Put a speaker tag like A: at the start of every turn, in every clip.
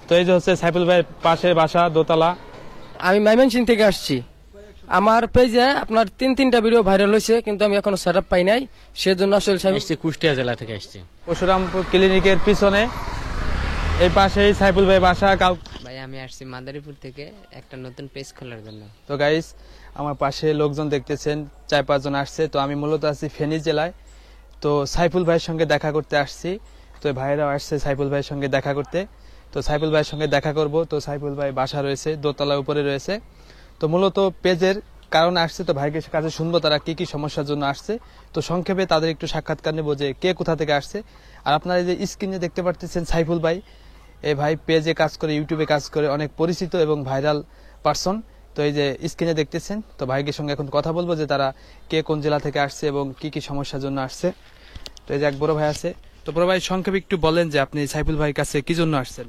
A: তো এই যে হচ্ছে সাইফুল ভাইয়ের পাশের বাসা, দোতলা।
B: আমি ময়মনসিংহ থেকে আসছি। আমার পেজে আপনার তিনটা ভিডিও ভাইরাল হয়েছে, কিন্তু আমি এখনো সেটআপ পাই নাই, সেজন্য আসলে
C: কুষ্টিয়া জেলা থেকে আসছি।
A: পরশুরামপুর ক্লিনিকের পিছনে এই পাশেই সাইফুল ভাই বাসা।
D: ভাই আমি আসছি মাদারীপুর থেকে একটা নতুন পেজ খোলার জন্য।
A: তো গাইস, আমার পাশে লোকজন দেখতেছেন, 4-5 জন আসছে। তো আমি মূলত আছি ফেনী জেলায়। তো সাইফুল ভাইয়ের সঙ্গে দেখা করতে আসছি। তো ভাইরাও আসছে সাইফুল ভাইয়ের সঙ্গে দেখা করতে। তো সাইফুল ভাইয়ের সঙ্গে দেখা করব। তো সাইফুল ভাই বাসা রয়েছে দোতলার উপরে রয়েছে। তো মূলত পেজের কারণে আসছে। তো ভাইকে কাছে শুনবো তারা কি কি সমস্যার জন্য আসছে। তো সংক্ষেপে তাদের একটু সাক্ষাৎকার নেবো যে কে কোথা থেকে আসছে। আর আপনারা এই যে স্ক্রিনে দেখতে পারতেছেন সাইফুল ভাই, এই ভাই পেজে কাজ করে, ইউটিউবে কাজ করে, অনেক পরিচিত এবং ভাইরাল পারসন। তো এই যে স্ক্রিনে দেখতেছেন, তো ভাইকে সঙ্গে এখন কথা বলবো যে তারা কে কোন জেলা থেকে আসছে এবং কি কি সমস্যার জন্য আসছে। তো এই যে এক বড় ভাই আছে। তো বড় ভাই সংক্ষেপে একটু বলেন যে আপনি সাইফুল ভাইয়ের কাছে কি জন্য আসছেন।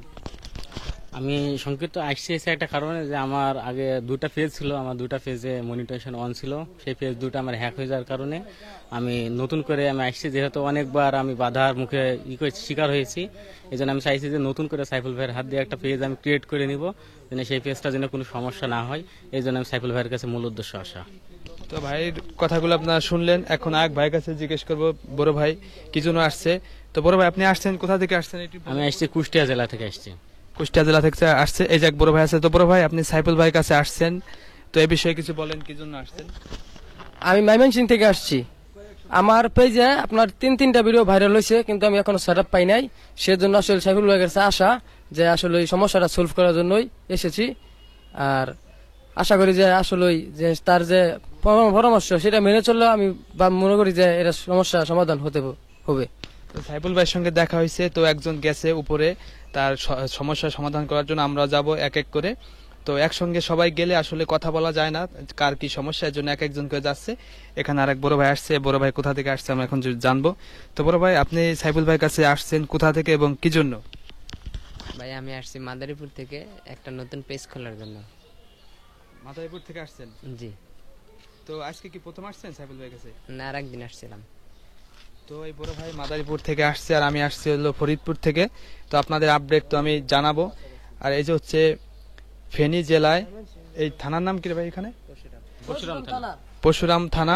C: আমি সংক্ষিপ্ত আসছি একটা কারণে, যে আমার আগে 2টা পেজ ছিল, আমার 2টা পেজে মনিটাইজেশন অন ছিল। সেই পেজ 2টা আমার হ্যাক হয়ে যাওয়ার কারণে আমি নতুন করে আমি আসছি, যেহেতু অনেকবার আমি বাধার মুখে শিকার হয়েছি। এই জন্য আমি চাইছি যে নতুন করে সাইফুল ভাইয়ের হাত দিয়ে একটা পেজ আমি ক্রিয়েট করে নিব, যেন সেই পেজটা যেন কোনো সমস্যা না হয়। এই জন্য আমি সাইফুল ভাইয়ের কাছে মূল উদ্দেশ্য আসা।
A: তো ভাইয়ের কথাগুলো আপনারা শুনলেন। এখন এক ভাইয়ের কাছে জিজ্ঞেস করবো, বড় ভাই কি জন্য আসছে। তো বড় ভাই আপনি আসছেন কোথা থেকে আসছেন?
C: আমি আসছি কুষ্টিয়া জেলা থেকে আসছি।
A: কুষ্টিয়া জেলা থেকে আসছে। এই যে এক বড় ভাই আছে। তো বড় ভাই আপনি সাইফুল ভাইয়ের কাছে আসছেন, তো এই বিষয়ে কিছু বলেন, কি জন্য আসছেন?
B: আমি ময়মনসিংহ থেকে আসছি। আমার পেজে আপনার তিনটা ভিডিও ভাইরাল হয়েছে, কিন্তু আমি এখনো সেটআপ পাই নাই, সেজন্য আসলে সাইফুল ভাইয়ের কাছে আসা, যে আসলে এই সমস্যাটা সলভ করার জন্যই এসেছি। আর আশা করি যে আসলে যে তার যে পরামর্শ সেটা মেনে চললে আমি মনে করি যে এর সমস্যা সমাধান হবে।
A: তো সাইফুল ভাইয়ের সঙ্গে দেখা হয়েছে। তো একজন গেছে উপরে তার সমস্যার সমাধান করার জন্য, আমরা যাব এক এক করে। তো একসঙ্গে সবাই গেলে আসলে কথা বলা যায় না কার কি সমস্যা, এর জন্য এক একজন করে যাচ্ছে। এখানে আরেক বড় ভাই আসছে। বড় ভাই কোথা থেকে আসছে আমরা এখন জানবো। তো বড় ভাই আপনি সাইফুল ভাইয়ের কাছে আসছেন কোথা থেকে এবং কি জন্য?
D: ভাই আমি আসছি মাদারীপুর থেকে একটা নতুন পেজ খোলার জন্য।
A: মাদারীপুর থেকে আসছেন?
D: জি।
A: তো আজকে কি প্রথম আসছেন সাইফুল ভাইয়ের কাছে?
D: না, আর একদিন আসছিলাম।
A: তো এই বড় ভাই মাদারীপুর থেকে আসছে আর আমি আসছি হলো ফরিদপুর থেকে। তো আপনাদের আপডেট তো আমি জানাবো। আর এই যে হচ্ছে ফেনী জেলায়, এই থানার নাম কি ভাই? এখানে পরশুরাম থানা।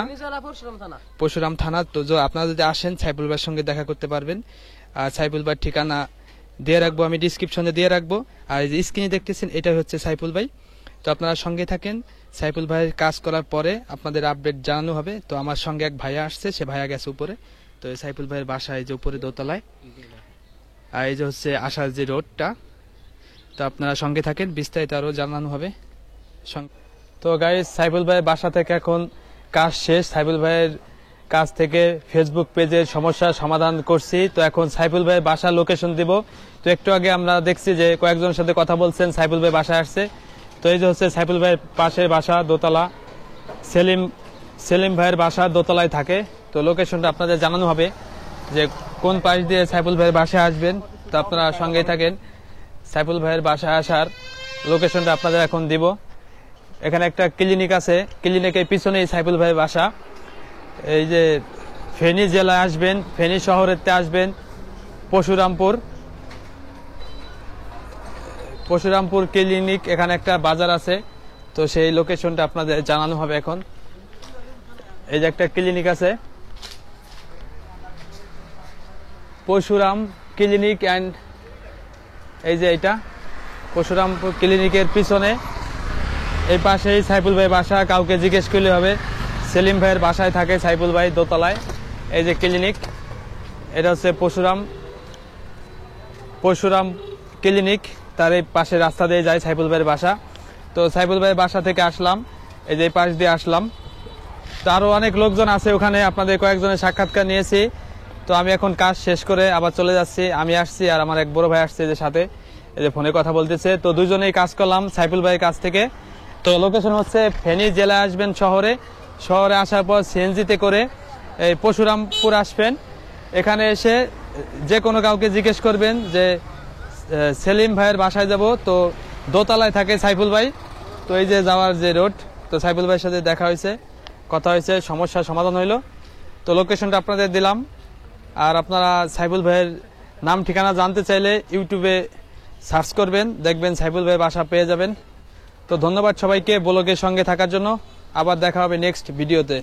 A: পরশুরাম থানা। তো আপনারা যদি আসেন সাইফুল ভাইয়ের সঙ্গে দেখা করতে পারবেন। আর সাইফুল ভাইয়ের ঠিকানা দিয়ে রাখবো, আমি ডিসক্রিপশনে দিয়ে রাখবো। আর এই যে স্ক্রিনে দেখতেছেন, এটা হচ্ছে সাইফুল ভাই। তো আপনারা সঙ্গে থাকেন। সাইফুল ভাইয়ের কাজ করার পরে আপনাদের আপডেট জানানো হবে। তো আমার সঙ্গে এক ভাইয়া আসছে, সে ভাইয়া গেছে উপরে। তো সাইফুল ভাইয়ের বাসা এই যে উপরে দোতলায়। আর এই যে হচ্ছে আসার যে রোডটা। তো আপনারা সঙ্গে থাকেন, বিস্তারিত আরো জানানো হবে। তো গাইস, সাইফুল ভাইয়ের বাসা থেকে এখন কাজ শেষ। সাইফুল ভাইয়ের কাছ থেকে ফেসবুক পেজের সমস্যার সমাধান করছি। তো এখন সাইফুল ভাইয়ের বাসার লোকেশন দিব। তো একটু আগে আমরা দেখছি যে কয়েকজনের সাথে কথা বলছেন, সাইফুল ভাই বাসায় আসছে। তো এই যে হচ্ছে সাইফুল ভাইয়ের পাশের বাসা, দোতলা। সেলিম ভাইয়ের বাসা দোতলায় থাকে। তো লোকেশনটা আপনাদের জানানো হবে যে কোন পাশ দিয়ে সাইফুল ভাইয়ের বাসায় আসবেন। তো আপনারা সঙ্গেই থাকেন। সাইফুল ভাইয়ের বাসায় আসার লোকেশনটা আপনাদের এখন দিব। এখানে একটা ক্লিনিক আছে, ক্লিনিকের পিছনেই সাইফুল ভাইয়ের বাসা। এই যে ফেনী জেলায় আসবেন, ফেনী শহরেতে আসবেন, পরশুরামপুর ক্লিনিক, এখানে একটা বাজার আছে। তো সেই লোকেশনটা আপনাদের জানানো হবে এখন। এই যে একটা ক্লিনিক আছে, পরশুরাম ক্লিনিক অ্যান্ড এই যে এটা পরশুরামপুর ক্লিনিকের পিছনে এই পাশেই সাইফুল ভাই বাসা। কাউকে জিজ্ঞেস করলে হবে। সেলিম ভাইয়ের বাসায় থাকে সাইফুল ভাই, দোতলায়। এই যে ক্লিনিক, এটা হচ্ছে পরশুরাম ক্লিনিক, তার এই পাশে রাস্তা দিয়ে যায় সাইফুল ভাইয়ের বাসা। তো সাইফুল ভাইয়ের বাসা থেকে আসলাম, এই যে পাশ দিয়ে আসলাম। তো আরো অনেক লোকজন আছে ওখানে, আপনাদের কয়েকজনের সাক্ষাৎকার নিয়েছি। তো আমি এখন কাজ শেষ করে আবার চলে যাচ্ছি। আমি আসছি আর আমার এক বড় ভাই আসছে যে সাথে, এই যে ফোনে কথা বলতেছে। তো দুজনেই কাজ করলাম সাইফুল ভাইয়ের কাছ থেকে। তো লোকেশন হচ্ছে ফেনী জেলায় আসবেন, শহরে আসার পর সিএনজিতে করে এই পরশুরামপুর আসবেন। এখানে এসে যে কোনো কাউকে জিজ্ঞেস করবেন যে সেলিম ভাইয়ের বাসায় যাব। তো দোতলায় থাকে সাইফুল ভাই। তো এই যে যাওয়ার যে রোড, তো সাইফুল ভাইয়ের সাথে দেখা হয়েছে, কথা হয়েছে, সমস্যার সমাধান হইলো। তো লোকেশনটা আপনাদের দিলাম। আর আপনারা সাইফুল ভাইয়ের নাম ঠিকানা জানতে চাইলে ইউটিউবে সার্চ করবেন, দেখবেন সাইফুল ভাই বাসা পেয়ে যাবেন। তো ধন্যবাদ সবাইকে ব্লগের সঙ্গে থাকার জন্য। আবার দেখা হবে নেক্সট ভিডিওতে।